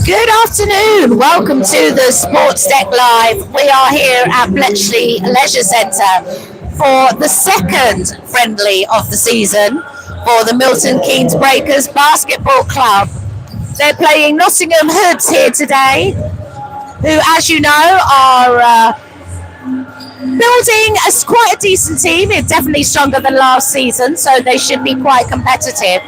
Good afternoon. Welcome to the Sports Deck Live. We are here at Bletchley Leisure Centre for the second friendly of the season for the Milton Keynes Breakers Basketball Club. They're playing Nottingham Hoods here today, who, as you know, are building quite a decent team. It's definitely stronger than last season, so they should be quite competitive.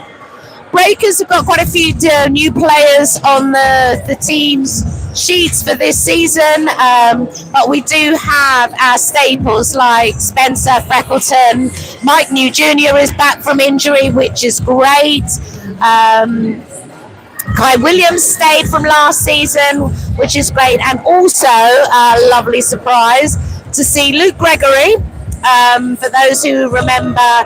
Breakers have got quite a few new players on the team's sheets for this season, but we do have our staples like Spencer Freckleton. Mike New Jr. is back from injury, which is great. Kai Williams stayed from last season, which is great, and also a lovely surprise to see Luke Gregory. For those who remember,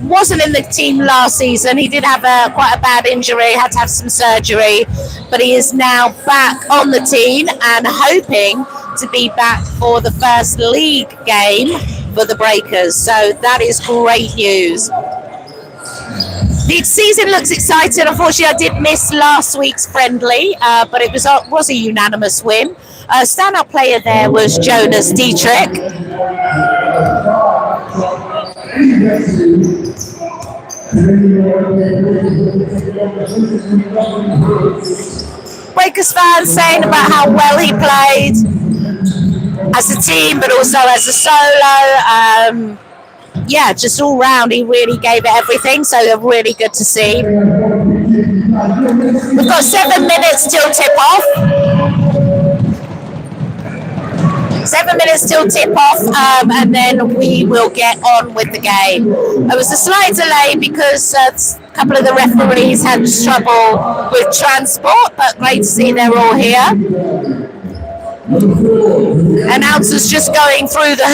wasn't in the team last season. He did have quite a bad injury, had to have some surgery, but he is now back on the team and hoping to be back for the first league game for the Breakers. So that is great news. The season looks exciting. Unfortunately, I did miss last week's friendly, but it was a unanimous win. Standout player there was Jonas Dietrich. Breakers fans saying about how well he played as a team, but also as a solo. Just all round, he really gave it everything. So they're really good to see. We've got 7 minutes till tip off. 7 minutes till tip off, and then we will get on with the game. There was a slight delay because a couple of the referees had trouble with transport, but great to see they're all here. Announcers just going through the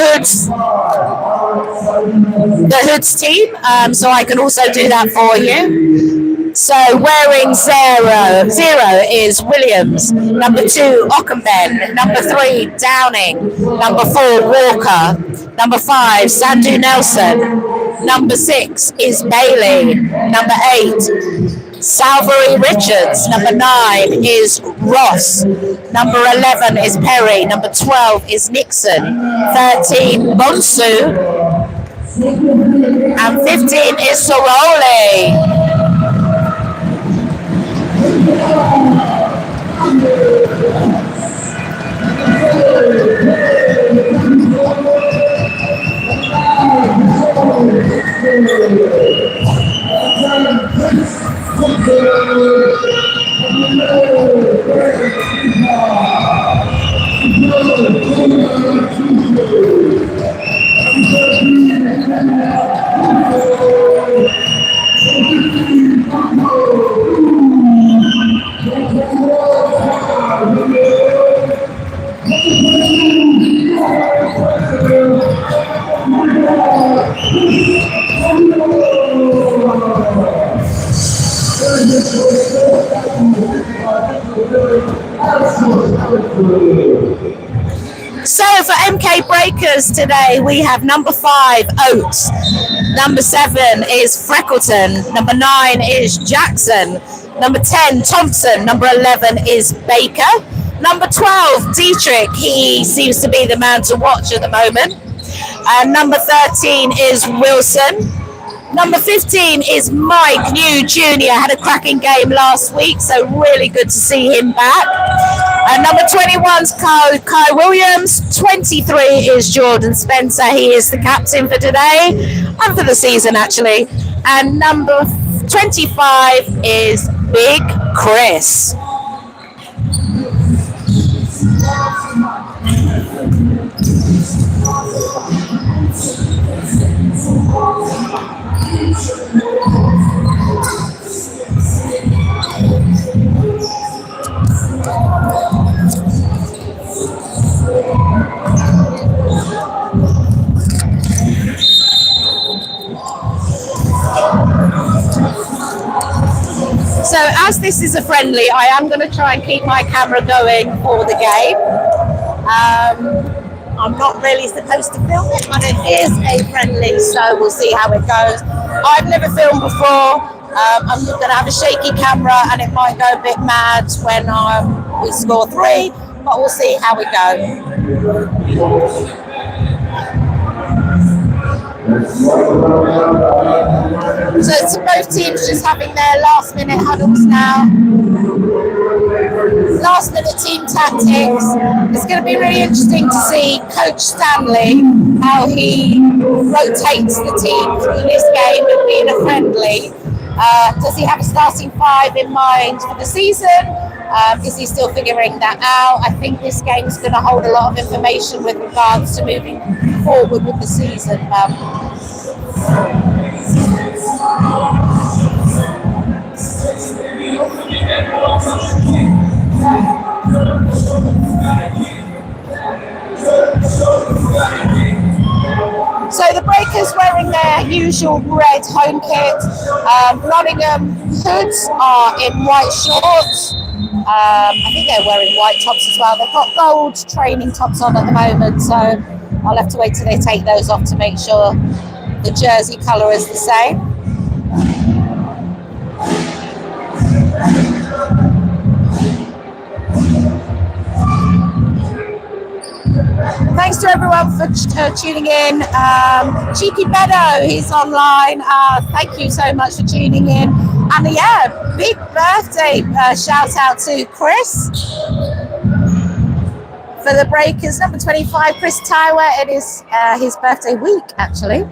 Hoods team, so I can also do that for you. So wearing zero is Williams, number 2 Ockenben, number 3 Downing, number 4 Walker, number 5 Sandu Nelson, number 6 is Bailey, number 8 Salvery Richards, number 9 is Ross, number 11 is Perry, number 12 is Nixon, 13 Bonsu, and 15 is Soroli. So for MK Breakers today, we have number 5 Oates, number 7 is Freckleton, number 9 is Jackson, number 10 Thompson, number 11 is Baker, number 12 Dietrich, he seems to be the man to watch at the moment, and number 13 is Wilson. Number 15 is Mike New Jr. Had a cracking game last week, so really good to see him back. And number 21 is Kai Williams. 23 is Jordan Spencer. He is the captain for today and for the season, actually. And number 25 is Big Chris. So as this is a friendly, I am going to try and keep my camera going for the game. I'm not really supposed to film it, but it is a friendly, so we'll see how it goes. I've never filmed before. I'm going to have a shaky camera and it might go a bit mad when we score 3, but we'll see how we go. So both teams just having their last minute huddles now. Last minute team tactics. It's going to be really interesting to see Coach Stanley, how he rotates the team through this game and being a friendly. Does he have a starting 5 in mind for the season? Is he still figuring that out? I think this game is going to hold a lot of information with regards to moving forward with the season. So the Breakers wearing their usual red home kit. Nottingham hoods are in white shorts. I think they're wearing white tops as well. They've got gold training tops on at the moment, so I'll have to wait till they take those off to make sure the jersey colour is the same. Thanks to everyone for tuning in. Cheeky Meadow, he's online. Thank you so much for tuning in. And yeah, big birthday shout out to Chris for the Breakers. Number 25, Chris Tyler. It is his birthday week, actually.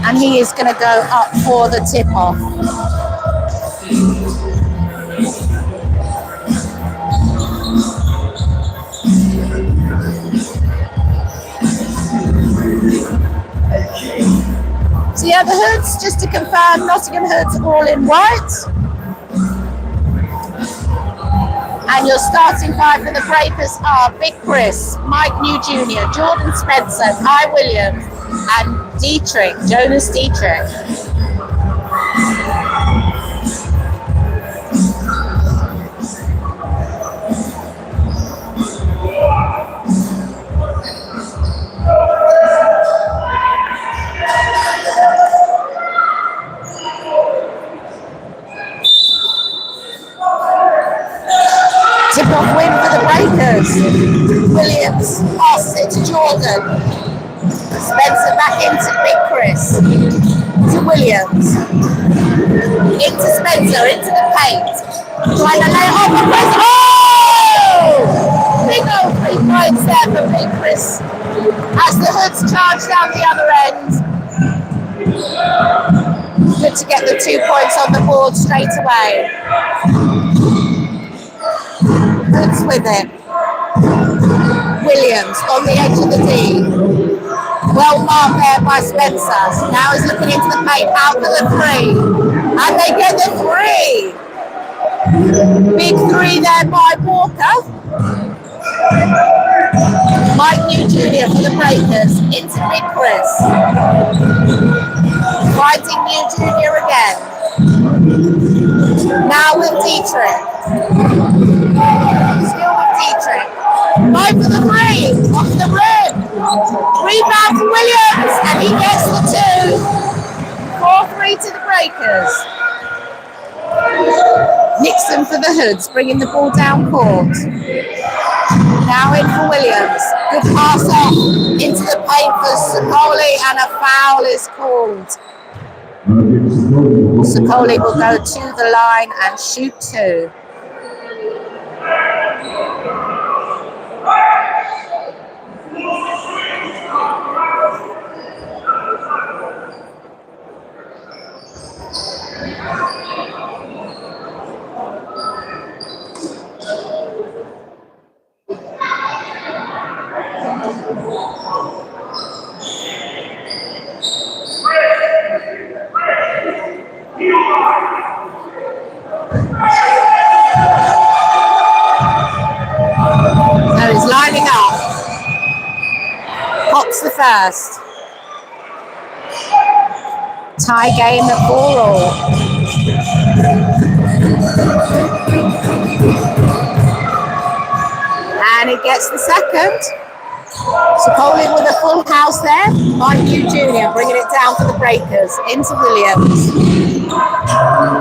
And he is going to go up for the tip-off. So yeah, the hoods, just to confirm, Nottingham hoods all in white. And your starting 5 for the Breakers are Big Chris, Mike New Jr., Jordan Spencer, Kai Williams, and Jonas Dietrich. Tip-off win for the Breakers. Williams passes it to Jordan. Spencer back into Big Chris. To Williams. Into Spencer, into the paint. Trying to lay it off the Chris. Oh! Big old 3 points there for Big Chris. As the hoods charge down the other end. Good to get the 2 points on the board straight away. Hoods with it. Williams on the edge of the D. Well marked there by Spencer. So now he's looking into the paint, out for the 3. And they get the 3. Big 3 there by Walker. Mike New Jr. for the Breakers. Into Big Chris. Fighting New Jr. again. Now with Dietrich. Still with Dietrich. 5 for the 3. Off the rim. Rebound for Williams. And he gets the 2. 4-3 to the Breakers. Nixon for the hoods, bringing the ball down court. Now in for Williams. Good pass off into the paint for Sokoli, and a foul is called. Sokoli will go to the line and shoot 2. So he's lining up. Pops the first. Tie game at 4-all. And he gets the second. Bowling with a full house there. Mike Hugh Jr. bringing it down for the breakers. Into Williams.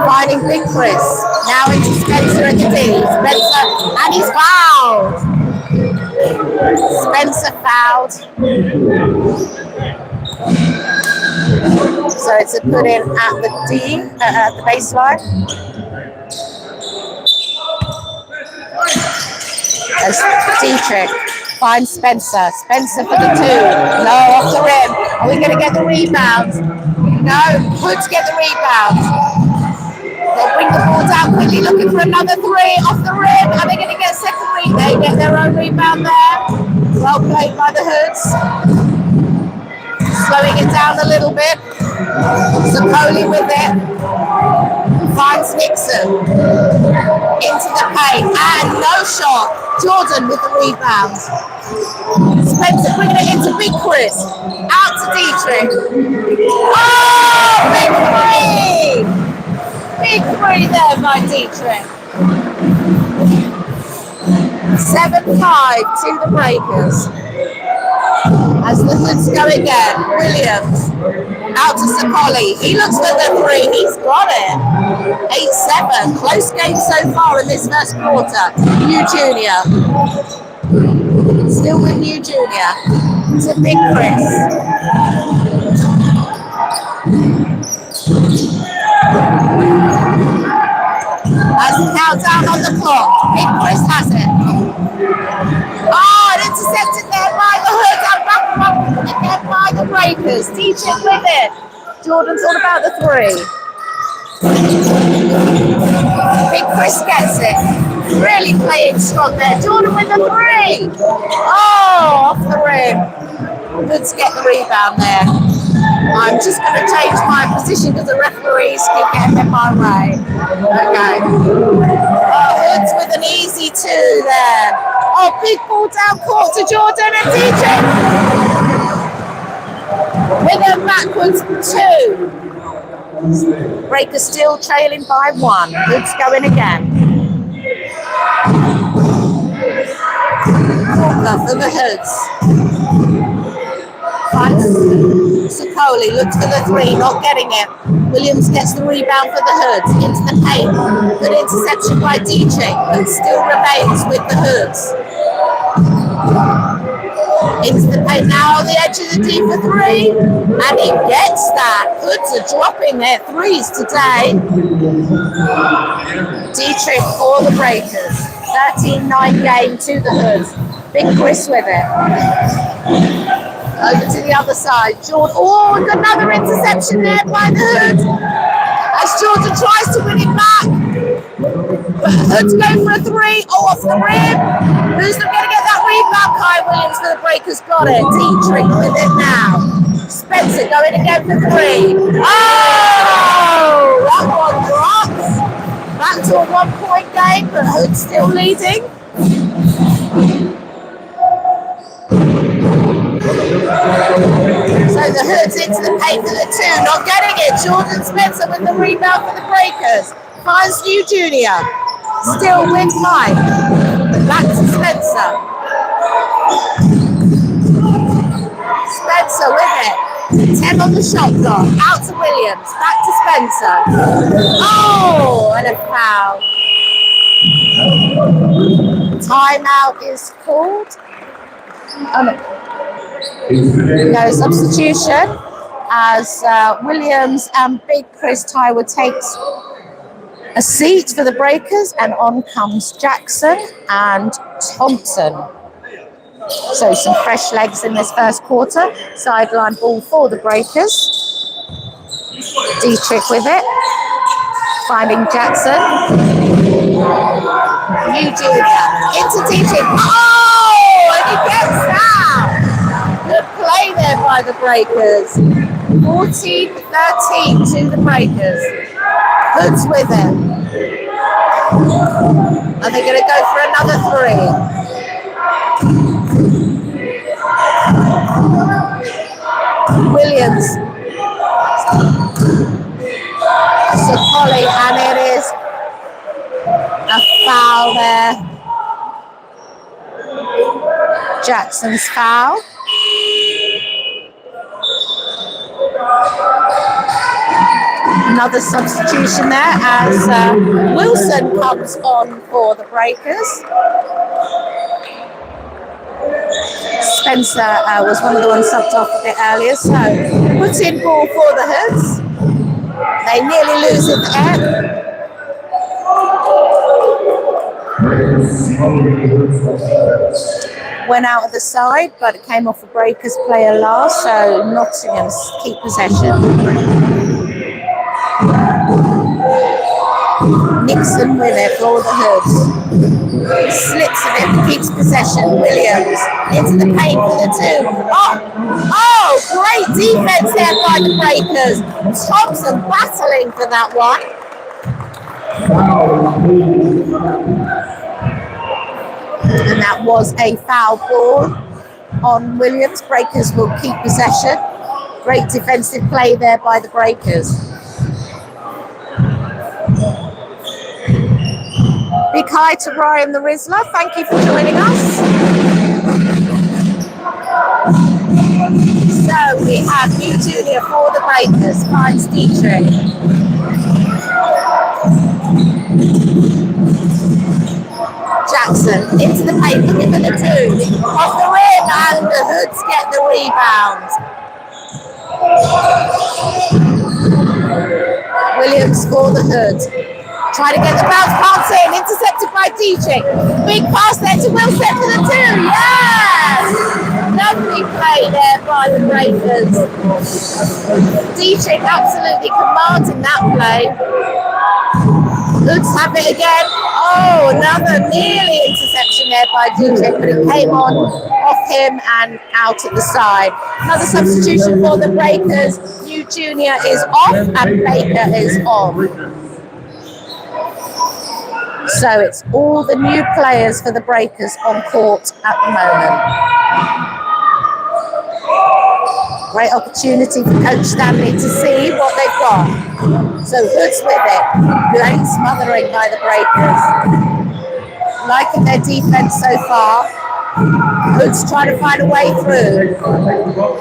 Finding Big Chris. Now into Spencer at the D. Spencer, and he's fouled. Spencer fouled. So it's a put in at the D, at the baseline. As Dietrich finds Spencer. Spencer for the 2. No, off the rim. Are we going to get the rebound? No, Hood's get the rebound. They'll bring the ball down quickly, looking for another 3 off the rim. Are they going to get a second rebound? They get their own rebound there. Well played by the Hoods. Slowing it down a little bit. Zapoli with it. Finds Nixon. Into the paint. And no shot. Jordan with the rebound. Spencer bringing it into Big Chris. Out to Dietrich. Oh, big 3! Big 3 there by Dietrich. 7-5 to the breakers. As the Hoods go again. Williams. Out to Sapoli. He looks for the 3. He's got it. 8-7. Close game so far in this first quarter. New Junior. Still with New Junior. To Big Chris. As the countdown on the clock. Big Chris has it. Oh, and intercepted there by the Hoods. And back again by the breakers. Dietrich with it. Jordan's all about the 3. Big Chris gets it. Really playing strong there. Jordan with the 3. Oh, off the rim. Hoods get the rebound there. I'm just going to change my position because the referees keep getting in my way. Okay. Oh, Hoods with an easy 2 there. Oh, big ball down court to Jordan and Dietrich. With a backwards 2. Breakers still trailing by 1. Hoods going again. Walker for the Hoods. Sapoli looks for the 3, not getting it. Williams gets the rebound for the Hoods. Into the paint. Good interception by Dietrich, but still remains with the Hoods. Into the paint now on the edge of the D for 3. And he gets that. Hoods are dropping their 3s today. Dietrich for the breakers. 13-9 game to the Hoods. Big Chris with it. Over to the other side. Jordan. Oh, another interception there by the Hoods. As Jordan tries to win it back. But Hoods go for a 3. Oh, off the rim. Who's not going to get that rebound? Kai Williams for the breakers got it. Dietrich with it now. Spencer going again for 3. Oh, that one drops. Back to a 1-point game, but Hoods still leading. So the Hoods into the paint for the 2, not getting it. Jordan Spencer with the rebound for the breakers. Finds New Junior. Still with Mike. Back to Spencer. Spencer with it. 10 on the shot clock. Out to Williams. Back to Spencer. Oh, and a foul. Timeout is called. Oh, no. No substitution as Williams and Big Chris Tywood takes a seat for the breakers, and on comes Jackson and Thompson. So some fresh legs in this first quarter. Sideline ball for the breakers. Dietrich with it. Finding Jackson. New Junior into Dietrich. Oh, and he gets that. Good play there by the breakers. 14-13 to the breakers. Hoods with it. Are they going to go for another 3? Williams. Sapoli, and it is a foul there. Jackson's foul. Another substitution there as Wilson comes on for the Breakers. Spencer was one of the ones subbed off a bit earlier, so puts in ball for the Hoods. They nearly lose it there. Went out of the side, but it came off a Breakers player last, so Nottingham keep possession. Nixon with it for the Hoods. Slips of it, keeps possession. Williams into the paint for the two. Oh, great defense there by the Breakers. Thompson battling for that one. And that was a foul ball on Williams. Breakers will keep possession. Great defensive play there by the Breakers. Big hi to Ryan the Rizzler. Thank you for joining us. So we have new junior for the Breakers. Finds Dietrich. Jackson into the paint, looking for the two. Off the rim, and the Hoods get the rebound. Williams for the Hoods. Trying to get the bounce pass in, intercepted by Dietrich. Big pass there to Wilson for the two. Yes! Lovely play there by the Breakers. Dietrich absolutely commanding that play. Hoods have it again. Oh, another nearly interception there by Dietrich, but it came on off him and out at the side. Another substitution for the Breakers. New junior is off and Baker is on. So it's all the new players for the Breakers on court at the moment. Great opportunity for Coach Stanley to see what they've got. So Hoods with it. Great smothering by the Breakers. Liking their defense so far. Hoods trying to find a way through.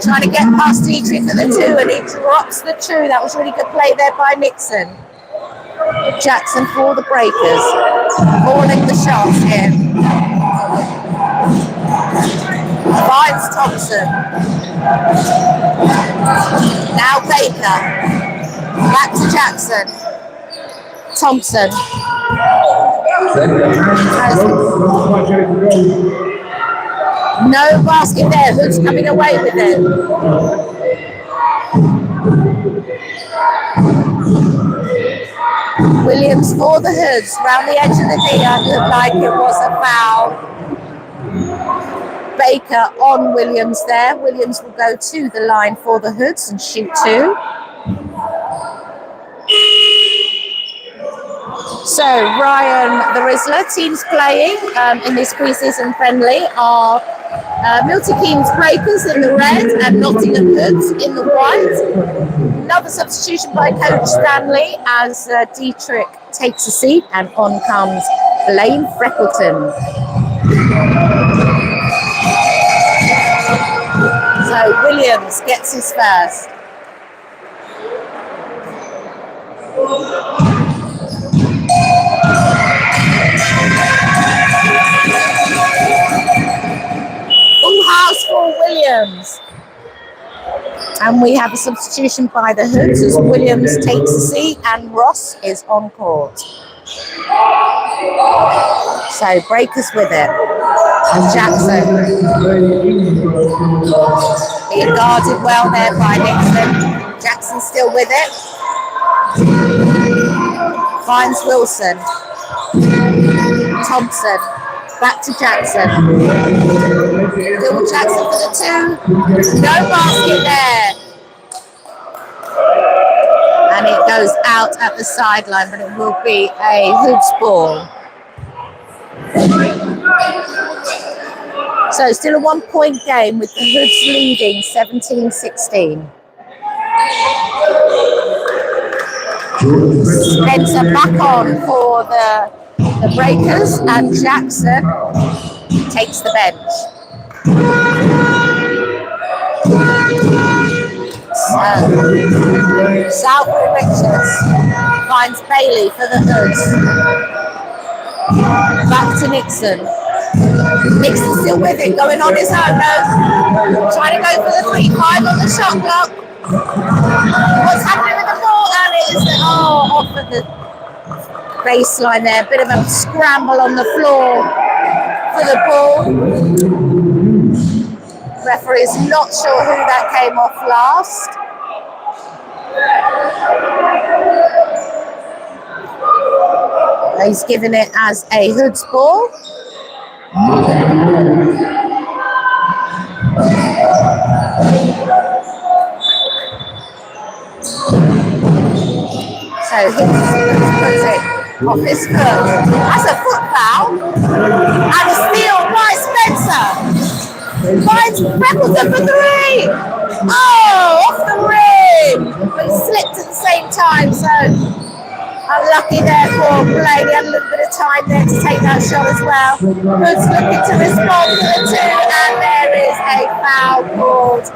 Trying to get past Dietrich for the two, and he drops the two. That was really good play there by Nixon. Jackson for the Breakers. Calling the shots here. Finds Thompson. Now Baker. Back to Jackson. Thompson. No basket there. Hoods coming away with it. Williams for the Hoods. Round the edge of the D. It looked like it was a foul. Baker on Williams there. Williams will go to the line for the Hoods and shoot two. So Ryan the Rizzler, teams playing in this pre-season friendly are Milton Keynes Breakers in the red and Nottingham Hoods in the white. Another substitution by Coach Stanley as Dietrich takes a seat, and on comes Blaine Freckleton. So Williams gets his first. Full house for Williams. And we have a substitution by the Hoods as Williams takes a seat and Ross is on court. So Breakers with it. And Jackson. Being guarded well there by Nixon. Jackson still with it. Finds Wilson. Thompson. Back to Jackson. Still Jackson for the two. No basket there. And it goes out at the sideline, but it will be a Hoods ball. So still a 1 point game with the Hoods leading 17-16. Spencer back on for the Breakers, and Jackson takes the bench. Southbury Richards finds Bailey for the Hoods. Back to Nixon. Nixon still with it, going on his own now. Trying to go for the 3-5 on the shot clock. What's happening with the ball? And it is off of the baseline there. Bit of a scramble on the floor for the ball. Referee is not sure who that came off last. He's given it as a Hoods ball. So Hoods puts it off his foot. That's a foot foul. And a steal by Spencer. Finds Freckleton for 3. Oh, off the rim. But it slipped at the same time, so unlucky there for Blaine. He had a little bit of time there to take that shot as well. Hoods looking to respond to the 2, and there is a foul called.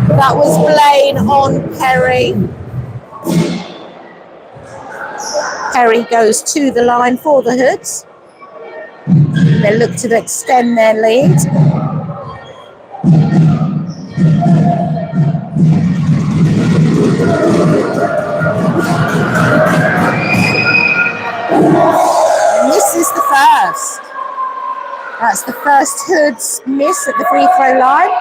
That was Blaine on Perry. Perry goes to the line for the Hoods. They look to extend their lead. And this is the first. That's the first Hoods miss at the free throw line.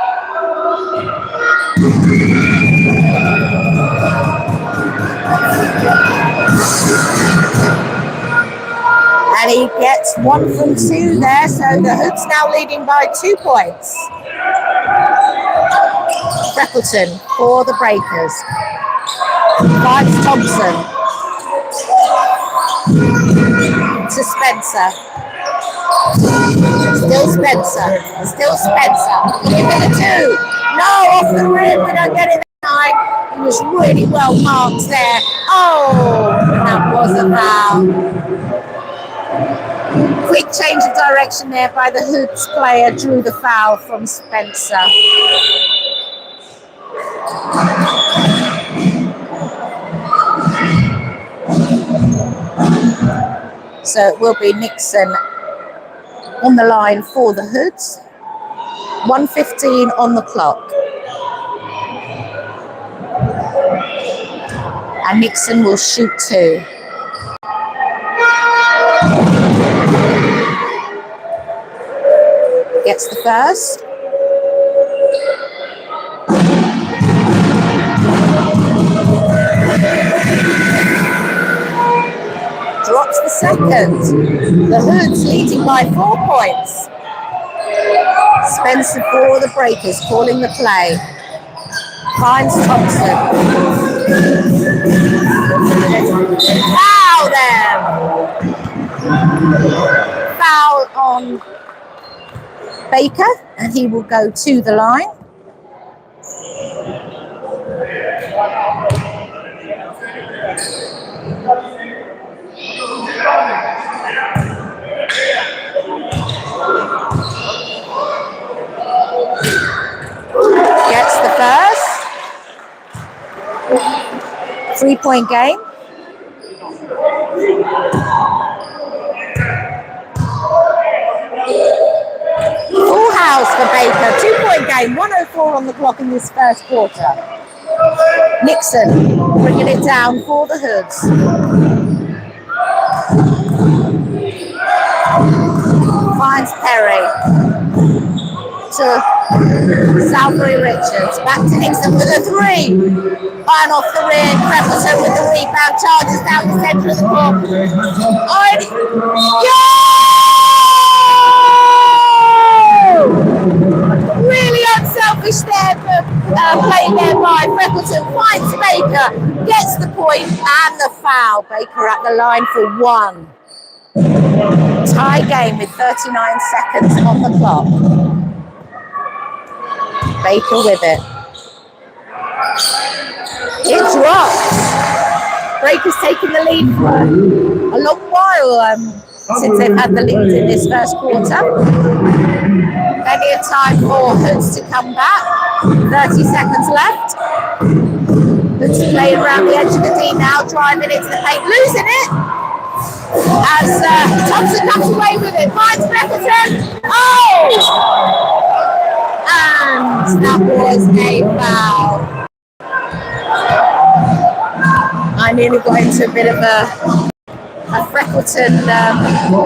And he gets 1 from 2 there, so the Hoods now leading by 2 points. Freckleton for the Breakers. Finds Thompson. To Spencer. Still Spencer. Still Spencer. Looking for the 2. No, off the rim. We don't get it tonight. He was really well marked there. Oh, that was a foul. Quick change of direction there by the Hoods player, drew the foul from Spencer. So it will be Nixon on the line for the Hoods. 1:15 on the clock. And Nixon will shoot 2. Gets the first. Drops the second. The Hoods leading by 4 points. Spencer for the Breakers, calling the play. Finds Thompson. Foul there. Foul on Baker, and he will go to the line. Gets the first. 3-point game. Full house for Baker. 2-point game. 1:04 on the clock in this first quarter. Nixon bringing it down for the Hoods. Finds Perry to Southbury Richards. Back to Nixon with a 3. Fine off the rim. Freckleton with the rebound. Charges down the centre of the court. Really unselfish there, but played there by Freckleton. Finds Baker, gets the point and the foul. Baker at the line for 1. Tie game with 39 seconds on the clock. Baker with it. It drops. Breakers taking the lead for a long while since they've had the lead in this first quarter. Plenty of time for Hoods to come back. 30 seconds left. Hoods playing around the edge of the D now, driving into the paint, losing it. As Thompson comes away with it, finds Beckerton. Oh! And that was a foul. I nearly got into a bit of a Freckleton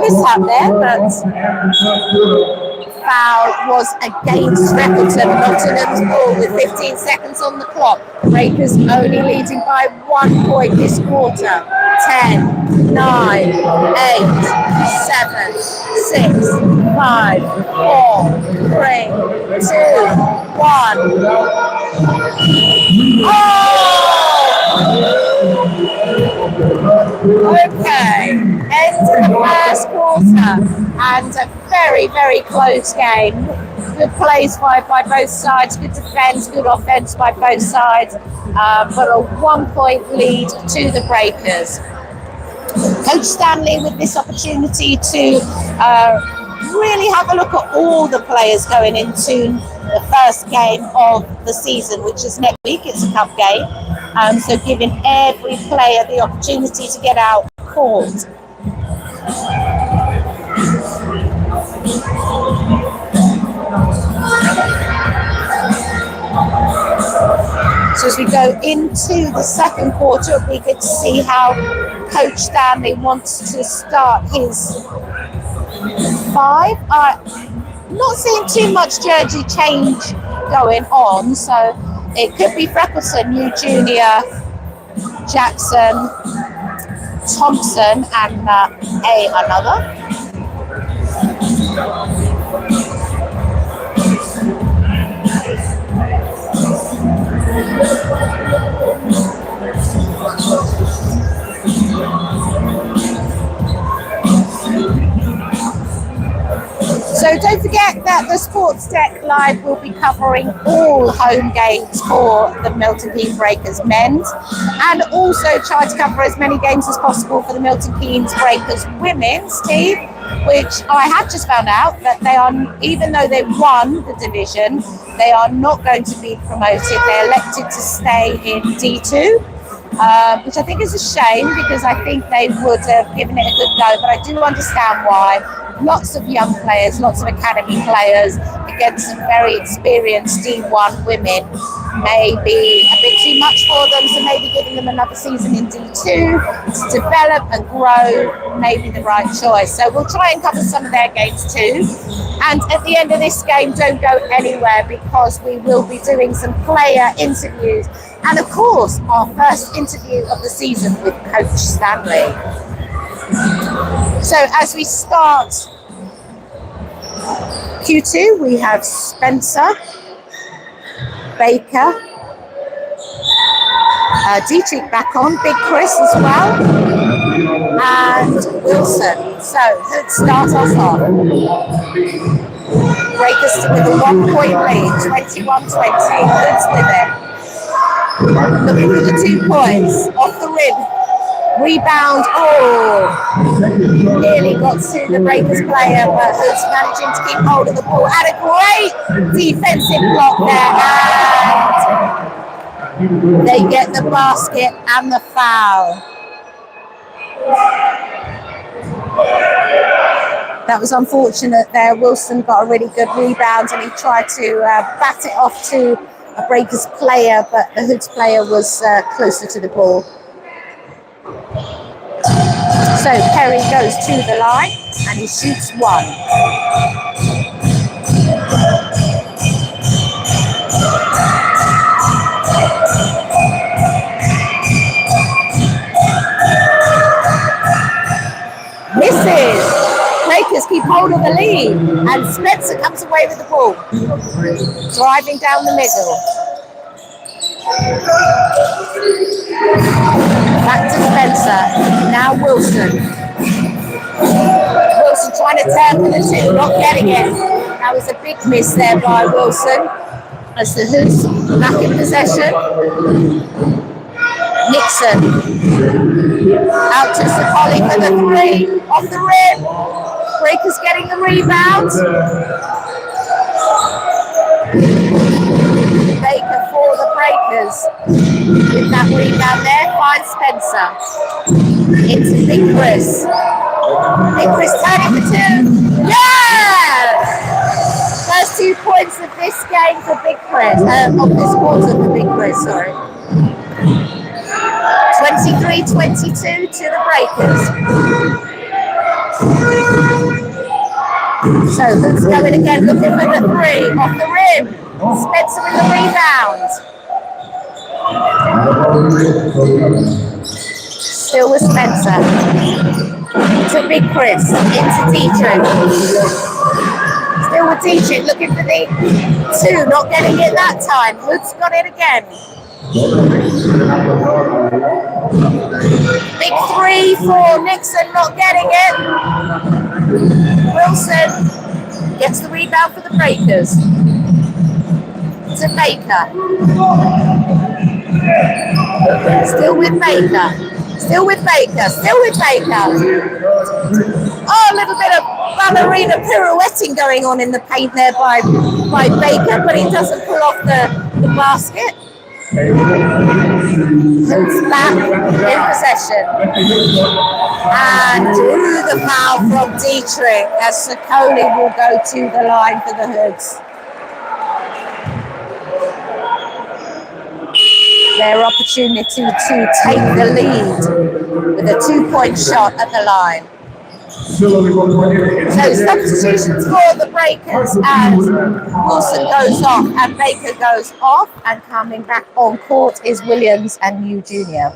mishap there, but foul was against Freckleton. Nottingham's ball with 15 seconds on the clock. Breakers only leading by 1 point this quarter. 10, 9, 8, 7, 6, 5, 4, 3, 2, 1. Okay, end of the first quarter and a very, very close game. Good plays by both sides, good defence, good offence by both sides, but a 1 point lead to the Breakers. Coach Stanley with this opportunity to really have a look at all the players going into the first game of the season, which is next week. It's a cup game, so giving every player the opportunity to get out court. So as we go into the second quarter, it'll be good to see how Coach Stanley wants to start his five. Not seeing too much jersey change going on, so it could be Freckleton, New Junior, Jackson, Thompson, and another. So don't forget that the Sports Deck Live will be covering all home games for the Milton Keynes Breakers men's, and also try to cover as many games as possible for the Milton Keynes Breakers women's team, which I have just found out that they are, even though they won the division, they are not going to be promoted. They elected to stay in D2, which I think is a shame because I think they would have given it a good go, but I do understand why. Lots of young players, lots of academy players against some very experienced D1 women may be a bit too much for them, so maybe giving them another season in D2 to develop and grow may be the right choice. So we'll try and cover some of their games too. And at the end of this game, don't go anywhere because we will be doing some player interviews. And of course, our first interview of the season with Coach Stanley. So as we start Q2, we have Spencer, Baker, Dietrich back on, Big Chris as well, and Wilson. So let's start us off. Breakers with a 1 point lead, 21-20. Hoods with it. Looking for the 2 points off the rim. Rebound, nearly got to the Breakers player, but Hoods managing to keep hold of the ball. Had a great defensive block there, and they get the basket and the foul. That was unfortunate there. Wilson got a really good rebound and he tried to bat it off to a Breakers player, but the Hoods player was closer to the ball. So Perry goes to the line and he shoots one. Misses. Breakers keep hold of the lead and Spencer comes away with the ball. Driving down the middle. Back to Spencer, now Wilson. Wilson trying to turn for the two, not getting it. That was a big miss there by Wilson. As the Hoods back in possession. Nixon. Out to Sapoli for the three, off the rim. Breakers getting the rebound. breakers. With that rebound there, finds Spencer. Into Big Chris. Big Chris turning for two. Yeah! First 2 points of this game for Big Chris. Of this quarter for Big Chris, sorry. 23-22 to the breakers. So Hood's going again, looking for the three. Off the rim. Spencer with the rebound. Still with Spencer. To Big Chris. Into Dietrich. Still with Dietrich, looking for the two. Not getting it that time. Hood's got it again. Big three for Nixon, not getting it. Wilson gets the rebound for the breakers. To Baker. Still with Baker. Still with Baker. Still with Baker. Oh, a little bit of ballerina pirouetting going on in the paint there by Baker, but he doesn't pull off the basket. Who's back in possession. And through the foul from Dietrich as Sokoli will go to the line for the Hoods. Their opportunity to take the lead with a 2-point shot at the line. So substitutions for the breakers as Wilson goes off and Baker goes off, and coming back on court is Williams and New Jr.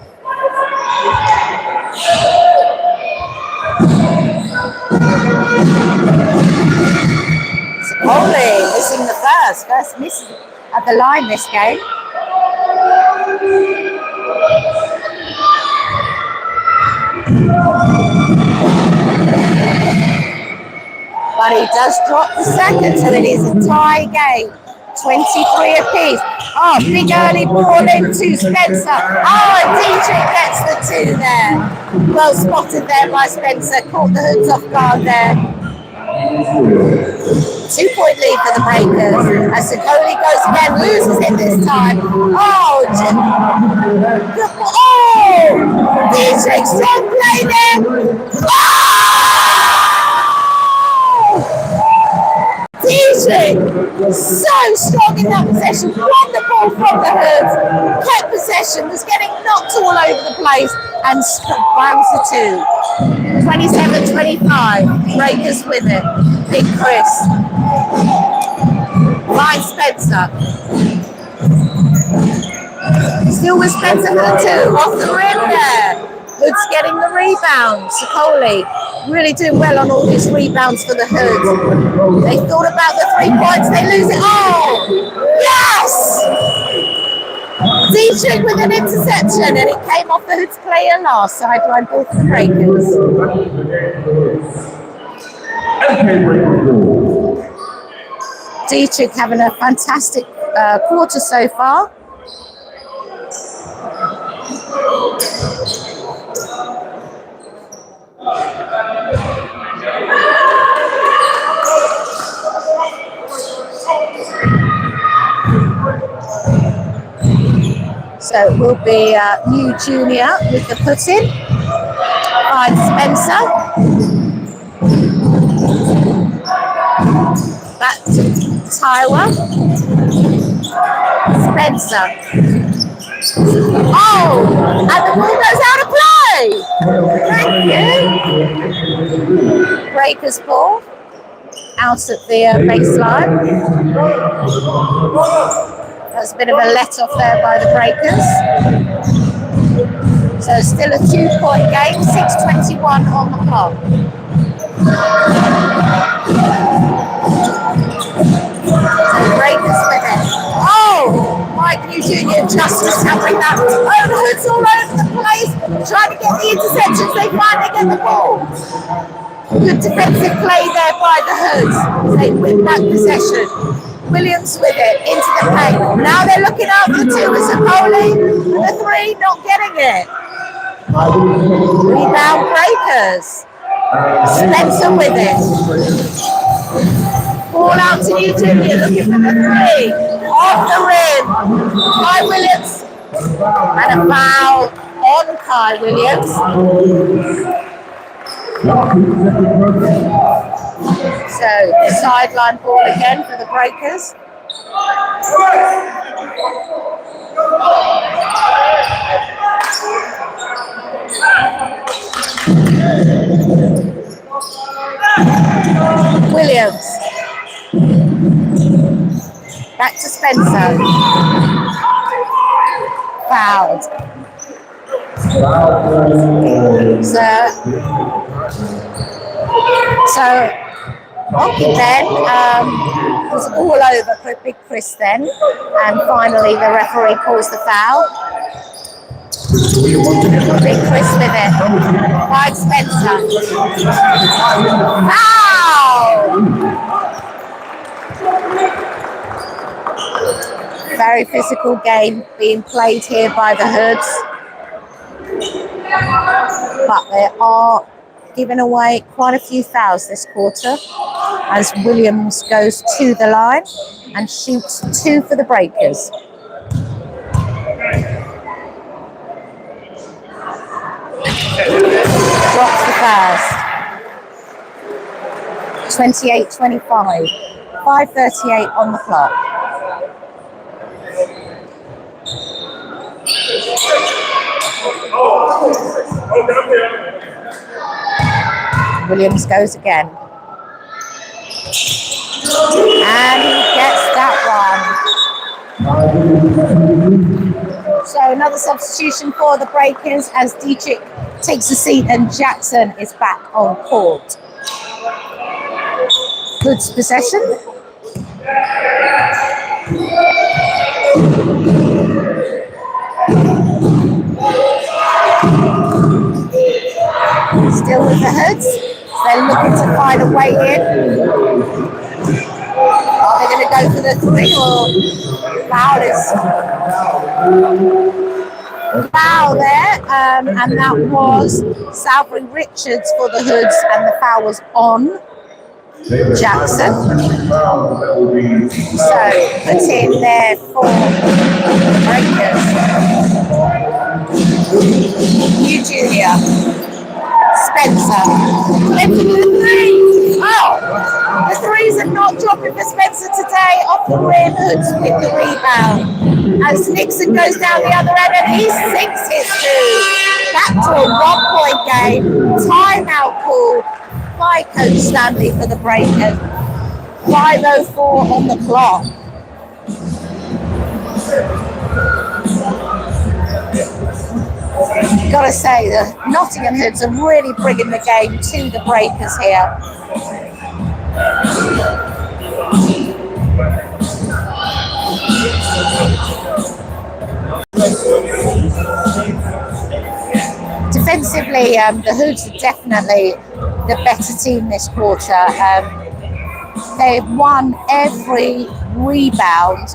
Sokoli missing the first miss at the line this game. But he does drop the second, so it is a tie game. 23 apiece. Oh, big early ball into Spencer. Oh, and Dietrich gets the two there. Well spotted there by Spencer. Caught the Hoods off guard there. 2-point lead for the breakers. As Sokoli goes again, loses it this time. Oh, Dietrich, strong play there. Dietrich, so strong in that possession, won the ball from the Hoods, kept possession, was getting knocked all over the place, and bounds the two. 27-25, breakers with it. Big Chris. By Spencer. Still with Spencer for the two, off the rim there. Hoods getting the rebound. Sokoli really doing well on all these rebounds for the Hoods. They thought about the 3 points, they lose it. Oh, yes! Dietrich with an interception, and it came off the Hoods player last. Sideline ball for the breakers. Dietrich having a fantastic quarter so far. So it will be New Junior with the put-in. By Spencer. Back to Tyler. Spencer. Oh, and the ball goes out of play. Thank you. Breakers ball. Out at the baseline. That's a bit of a let-off there by the breakers. So still a 2-point game, 6:21 on the clock. So breakers with it. Oh, Mike New Jr. just recovering that. Oh, the Hoods all over the place, trying to get the interceptions. They finally get the ball. Good defensive play there by the Hoods. They win that possession. Williams with it into the paint. Now they're looking out for the two. It's Sokoli. The three not getting it. Rebound breakers. Spencer with it. Ball out to you, Junior, looking for the three. Off the rim. Kai Williams. And a foul on Kai Williams. So, sideline ball again for the Breakers. Williams. Back to Spencer. Fouled. So Hockey then was all over for Big Chris then, and finally the referee calls the foul. Big Chris with it. Right, Spencer. Foul! Very physical game being played here by the Hoods. But they are giving away quite a few fouls this quarter as Williams goes to the line and shoots 2 for the Breakers. Drops the fouls. 28-25. 5:38 on the clock. Williams goes again. And he gets that one. So another substitution for the Breakers as Dietrich takes a seat and Jackson is back on court. Good possession. Still with the Hoods. They're looking to find a way in. Are they going to go for the 3 or foul there? And that was Salbury Richards for the Hoods, and the foul was on Jackson. So put in there for Breakers. New junior. Spencer. Lifting the 3. Oh! The 3s are not dropping for Spencer today. Off the rim, Hoods with the rebound. As Nixon goes down the other end and he sinks his 2. Back to a 1-point game. Timeout call by Coach Stanley for the Breakers. 5:04 on the clock. Gotta say, the Nottingham Hoods are really bringing the game to the Breakers here. Defensively, the Hoods are definitely the better team this quarter. They've won every rebound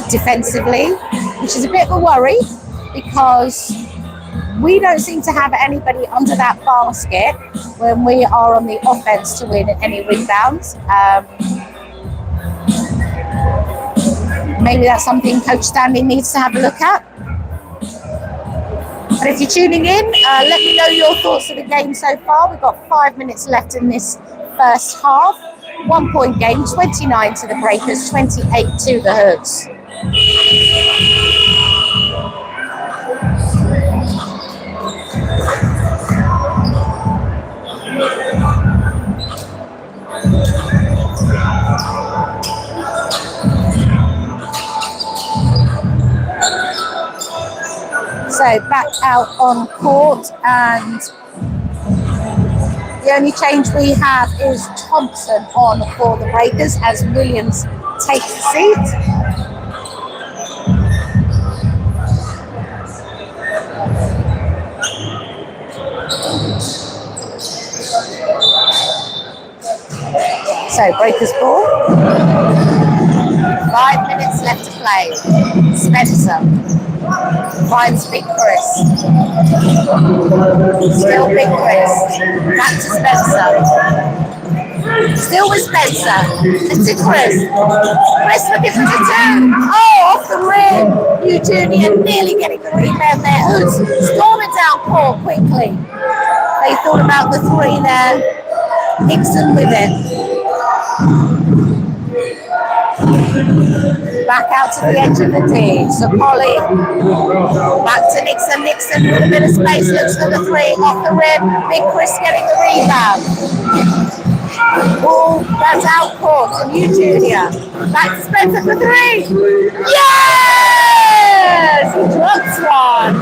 defensively, which is a bit of a worry because we don't seem to have anybody under that basket when we are on the offense to win any rebounds. Maybe that's something Coach Stanley needs to have a look at. But if you're tuning in, let me know your thoughts of the game so far. We've got 5 minutes left in this first half. 1-point game, 29 to the Breakers, 28 to the Hoods. So back out on court, and the only change we have is Thompson on for the Breakers as Williams takes the seat. So Breakers ball. 5 minutes left to play. Spencer finds Big Chris. Still Big Chris. Back to Spencer. Still with Spencer. It's to Chris. Chris looking for the two. Oh, off the rim. New Junior nearly getting the rebound there. Hoods storming down court quickly. They thought about the three there. Nixon with it. Back out to the edge of the D. So Polly back to Nixon. Nixon with a bit of space. Looks for the three. Off the rim. Big Chris getting the rebound. Ball that's out court to New Junior. Back to Spencer for three. Yes! He drops one.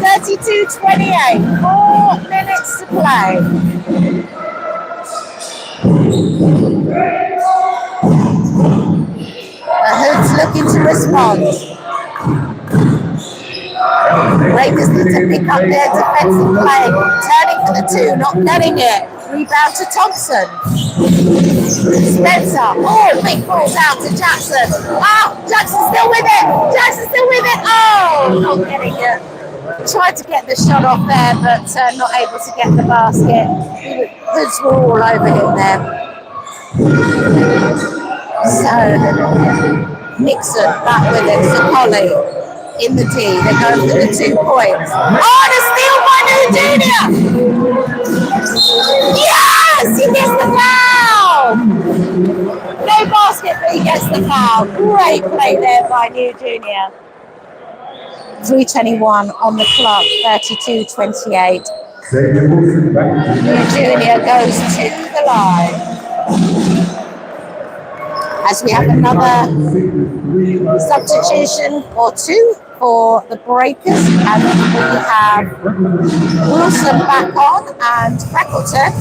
32-28. 4 minutes to play. The Hoods looking to respond. Breakers need to pick up their defensive play. Turning for the two, not getting it. Rebound to Thompson. Spencer. Oh, big balls out to Jackson. Oh, Jackson's still with it. Jackson's still with it. Oh, not getting it. Tried to get the shot off there, but not able to get the basket. Hoods were all over him there. So, Nixon back with it. So Polly in the D. They're going for the 2 points. Oh, the steal by New Junior! Yes! He gets the foul! No basket, but he gets the foul. Great play there by New Junior. 3:21 on the clock, 32-28. New Junior goes to the line. As we have another substitution or two for the Breakers, and we have Wilson back on and Frackleton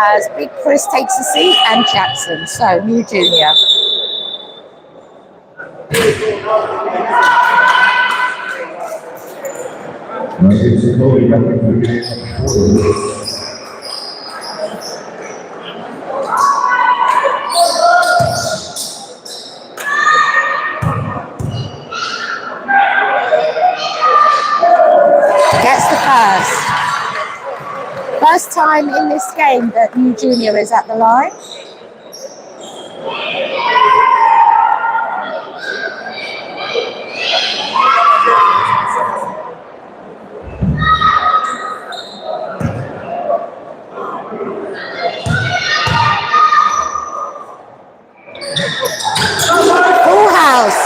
as Big Chris takes a seat and Jackson. So New Junior. Gets the first time in this game that New Junior is at the line. Full house.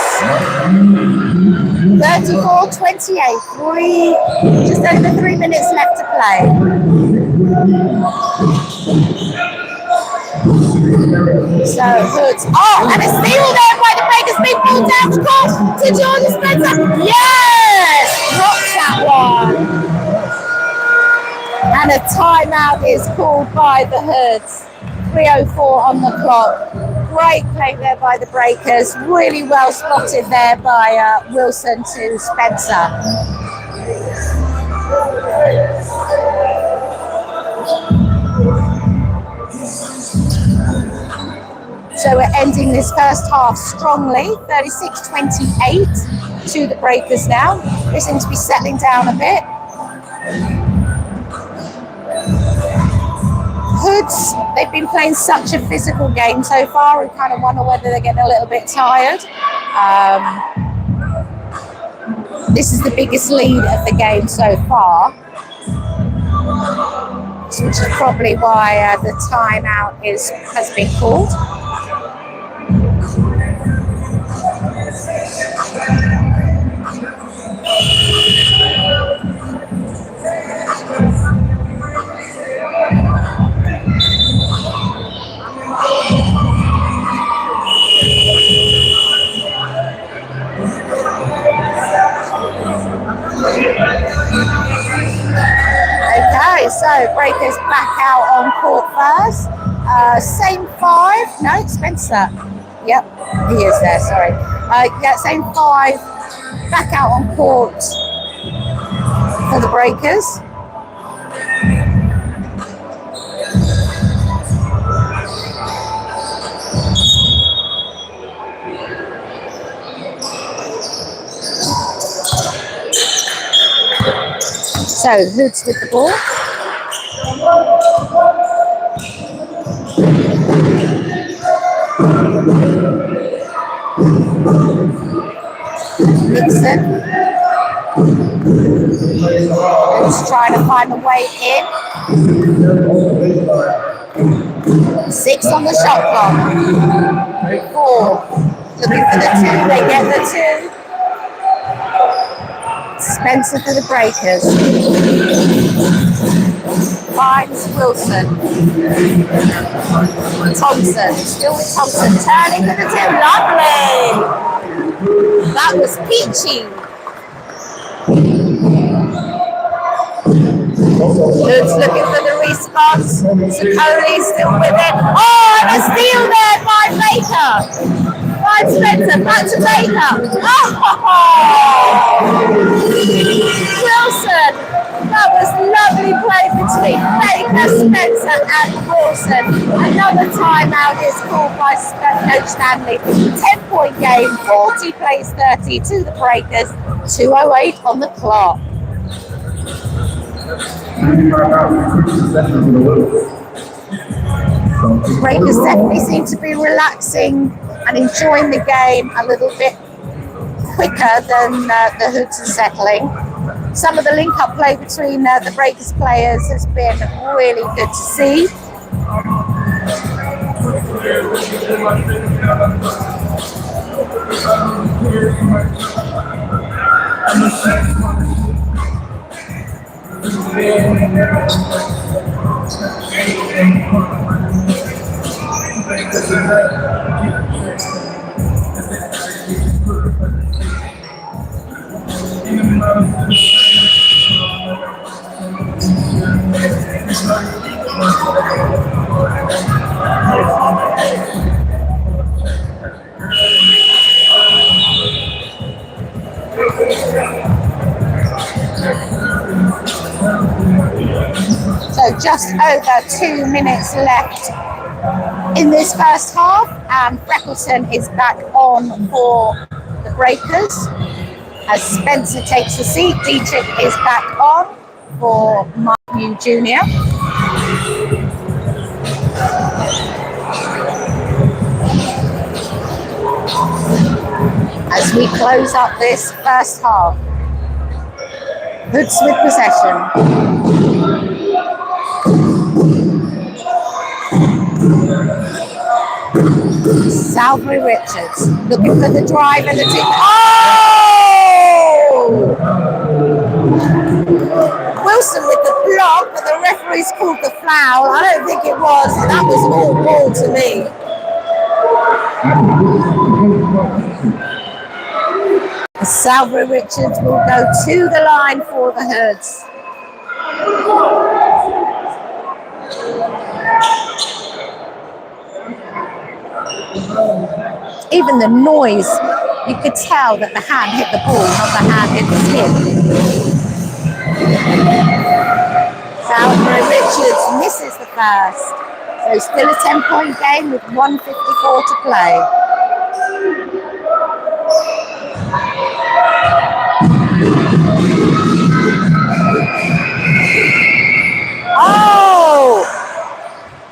34-28. Just over 3 minutes left to play. So Hoods. Oh, and a steal there by the Breakers. Big ball down the court to Jordan Spencer. Yes! Drops that one. And a timeout is called by the Hoods. 3:04 on the clock. Great play there by the Breakers. Really well spotted there by Wilson to Spencer. So we're ending this first half strongly. 36-28 to the Breakers now. They seem to be settling down a bit. Hoods, they've been playing such a physical game so far. We kind of wonder whether they're getting a little bit tired. This is the biggest lead of the game so far, which is probably why the timeout has been called. Okay, so Breakers back out on court first. Same 5. No, Spencer. Yep, he is there, sorry. Yeah, same 5. Back out on court for the Breakers. So Hoods with the ball. Nixon. Who's trying to find a way in. 6 on the shot clock. 4. Looking for the 2. They get the 2. Spencer for the Breakers. Finds Wilson. Thompson. Still with Thompson. Turning for the 2. Lovely. That was peachy. Hood's looking for the response. Sakoli's still with it. Oh, and a steal there by Baker. By Spencer. Back to Baker. Oh! Wilson. That was lovely play between Baker, Spencer and Wilson. Another timeout is called by Coach Stanley. 10-point game. 40 plays 30 to the Breakers. 2:08 on the clock. The Breakers definitely seem to be relaxing and enjoying the game a little bit quicker than the Hoods are settling. Some of the link-up play between the Breakers players has been really good to see. So just over 2 minutes left in this first half, and Freckleton is back on for the Breakers. As Spencer takes the seat, Dietrich is back on for Martin Jr. As we close up this first half. Hoods with possession. Salisbury Richards looking for the drive and the two. Oh! Wilson with the block, but the referee's called the foul. I don't think it was. That was all ball to me. Salisbury Richards will go to the line for the Hoods. Even the noise, you could tell that the hand hit the ball, not the hand hit the skin. Salisbury Richards misses the first. So still a 10-point game with 1:54 to play. Oh!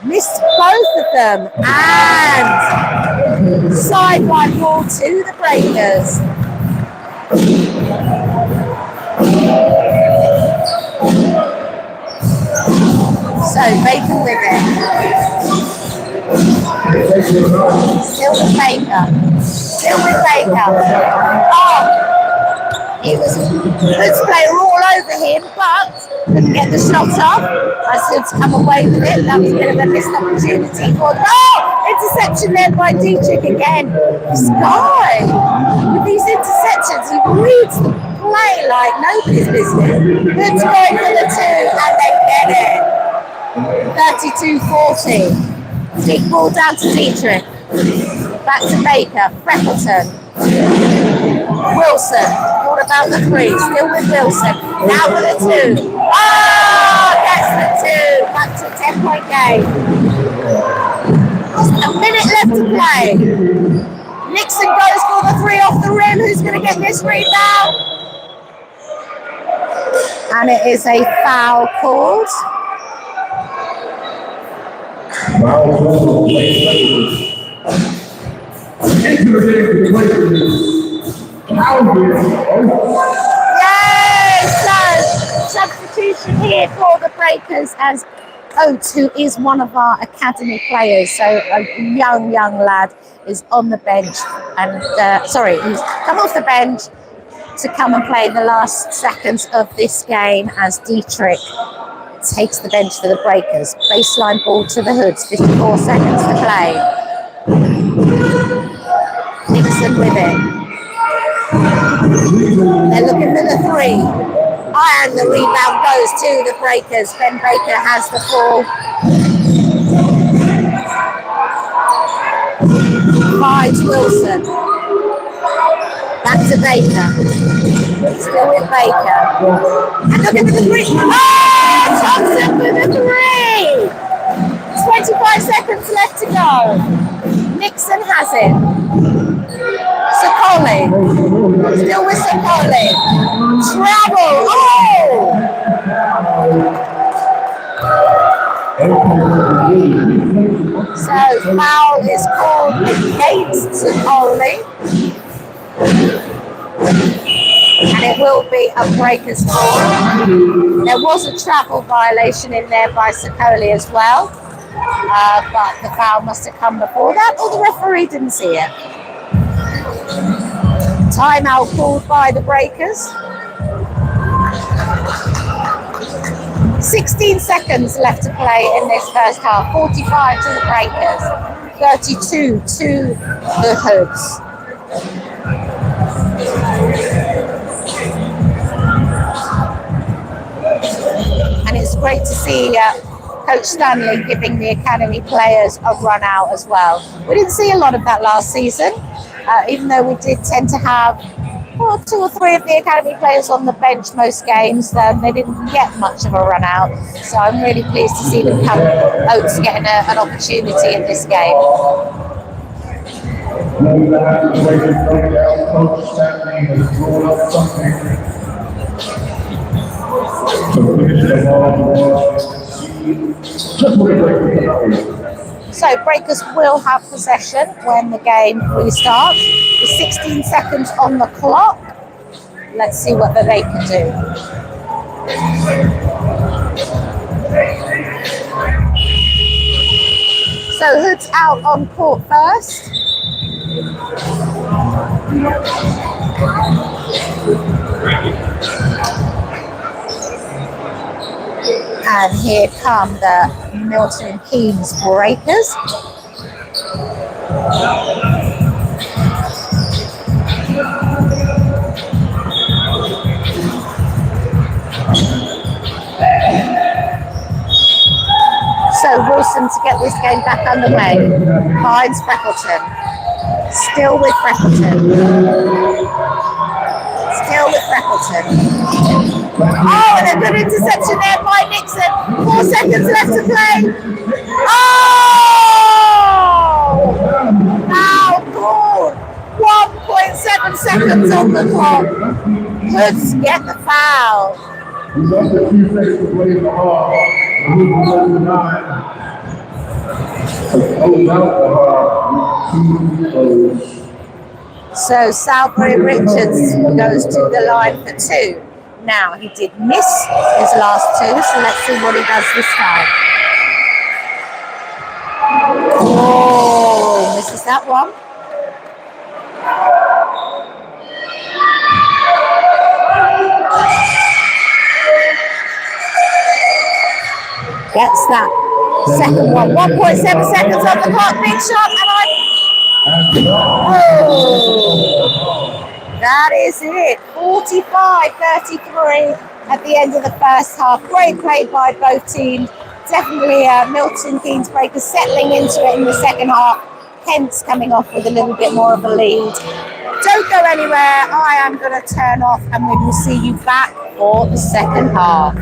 Missed both of them, and sideline ball to the Breakers. So Baker with it. Still with Baker. Still with Baker. Oh! It was a good player all over him, but couldn't get the shot off. I still to come away with it. That was a bit of a missed opportunity for interception there by Dietrich again. This guy with these interceptions, he reads the play like nobody's business. Good going for the 2 and they get it. 32-40. Deep ball down to Dietrich. Back to Baker. Freckleton. Wilson. What about the 3? Still with Wilson. Now for the 2. Oh, that's the 2. Back to a 10-point game. Just a minute left to play. Nixon goes for the 3 off the rim. Who's going to get this rebound? And it is a foul called. Yes! So, substitution here for the Breakers as Oates, who is one of our academy players, so a young lad, is on the bench and he's come off the bench to come and play the last seconds of this game as Dietrich takes the bench for the Breakers. Baseline ball to the Hoods, 54 seconds to play. Nixon with it. They're looking for the three. And the rebound goes to the Breakers. Ben Baker has the ball. Finds Wilson. Back to Baker. Still with Baker. And look at the three. Oh! Thompson with the three! 25 seconds left to go. Nixon has it. Sokoli. Still with Sokoli. Travel. Oh! So foul is called against Sokoli. And it will be a Breakers ball. There was a travel violation in there by Sokoli as well. But the foul must have come before that, or the referee didn't see it. Timeout called by the Breakers. 16 seconds left to play in this first half. 45 to the Breakers, 32 to the Hoods. And it's great to see Coach Stanley giving the academy players a run out as well. We didn't see a lot of that last season, even though we did tend to have 2 or 3 of the academy players on the bench most games. They didn't get much of a run out, so I'm really pleased to see them come. Oates getting an opportunity in this game. So Breakers will have possession when the game restarts. With 16 seconds on the clock. Let's see what they can do. So Hood's out on court first. And here come the Milton Keynes Breakers. So Wilson to get this game back underway. Finds Freckleton. Still with Freckleton. Still with Freckleton. Oh, and a good interception there by Nixon. 4 seconds left to play. Oh! Foul called. 1.7 seconds on the clock. Hoods get the foul. So Salisbury Richards goes to the line for 2. Now, he did miss his last 2, so let's see what he does this time. Oh, misses that one. Gets that second one. 1.7 seconds on the clock. Big shot, and that is it. 45-33 at the end of the first half. Great play by both teams. Definitely Milton Keynes Breakers settling into it in the second half. Kent's coming off with a little bit more of a lead. Don't go anywhere. I am going to turn off and we will see you back for the second half.